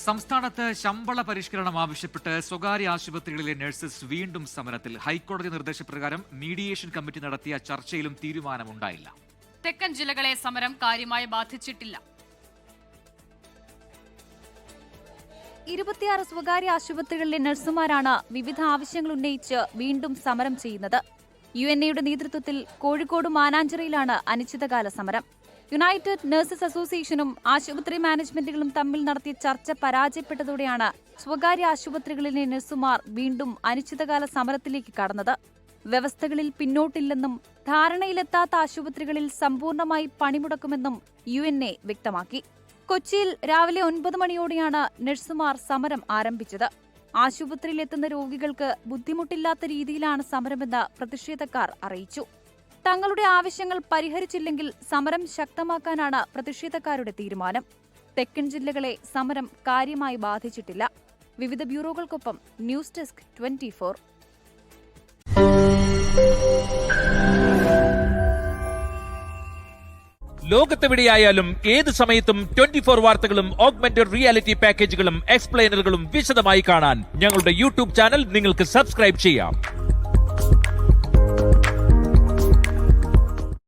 സംസ്ഥാനത്ത് ശമ്പള പരിഷ്കരണം ആവശ്യപ്പെട്ട് സ്വകാര്യ ആശുപത്രികളിലെ നഴ്സസ് വീണ്ടും സമരത്തിൽ. ഹൈക്കോടതി നിർദ്ദേശപ്രകാരം മീഡിയേഷൻ കമ്മിറ്റി നടത്തിയ ചർച്ചയിലും തീരുമാനമുണ്ടായില്ല. തെക്കൻ ജില്ലകളെ സമരം കാര്യമായി ബാധിച്ചിട്ടില്ല. 26 സ്വകാര്യ ആശുപത്രികളിലെ നഴ്സുമാരാണ് വിവിധ ആവശ്യങ്ങൾ ഉന്നയിച്ച് വീണ്ടും സമരം ചെയ്യുന്നത്. UNA-യുടെ നേതൃത്വത്തിൽ കോഴിക്കോട് മാനാഞ്ചിറയിലാണ് അനിശ്ചിതകാല സമരം. യുണൈറ്റഡ് നഴ്സസ് അസോസിയേഷനും ആശുപത്രി മാനേജ്മെന്റുകളും തമ്മിൽ നടത്തിയ ചർച്ച പരാജയപ്പെട്ടതോടെയാണ് സ്വകാര്യ ആശുപത്രികളിലെ നഴ്സുമാർ വീണ്ടും അനിശ്ചിതകാല സമരത്തിലേക്ക് കടന്നത്. വ്യവസ്ഥകളിൽ പിന്നോട്ടില്ലെന്നും ധാരണയിലെത്താത്ത ആശുപത്രികളിൽ സമ്പൂർണ്ണമായി പണിമുടക്കുമെന്നും UNA വ്യക്തമാക്കി. കൊച്ചിയിൽ രാവിലെ 9 മണിയോടെയാണ് നഴ്സുമാർ സമരം ആരംഭിച്ചത്. ആശുപത്രിയിലെത്തുന്ന രോഗികൾക്ക് ബുദ്ധിമുട്ടില്ലാത്ത രീതിയിലാണ് സമരമെന്ന് പ്രതിഷേധക്കാർ അറിയിച്ചു. തങ്ങളുടെ ആവശ്യങ്ങൾ പരിഹരിച്ചില്ലെങ്കിൽ സമരം ശക്തമാക്കാനാണ് പ്രതിഷേധക്കാരുടെ തീരുമാനം. തെക്കൻ ജില്ലകളെ സമരം കാര്യമായി ബാധിച്ചിട്ടില്ല. വിവിധ ബ്യൂറോകൾക്കൊപ്പം ന്യൂസ് ഡെസ്ക് 24. ലോകത്തെവിടെയായാലും ഏത് സമയത്തും 24 വാർത്തകളും ഓഗ്മെന്റഡ് റിയാലിറ്റി പാക്കേജുകളും എക്സ്പ്ലെയിനറുകളും വിശദമായി കാണാൻ ഞങ്ങളുടെ യൂട്യൂബ് ചാനൽ നിങ്ങൾക്ക് സബ്സ്ക്രൈബ് ചെയ്യാം.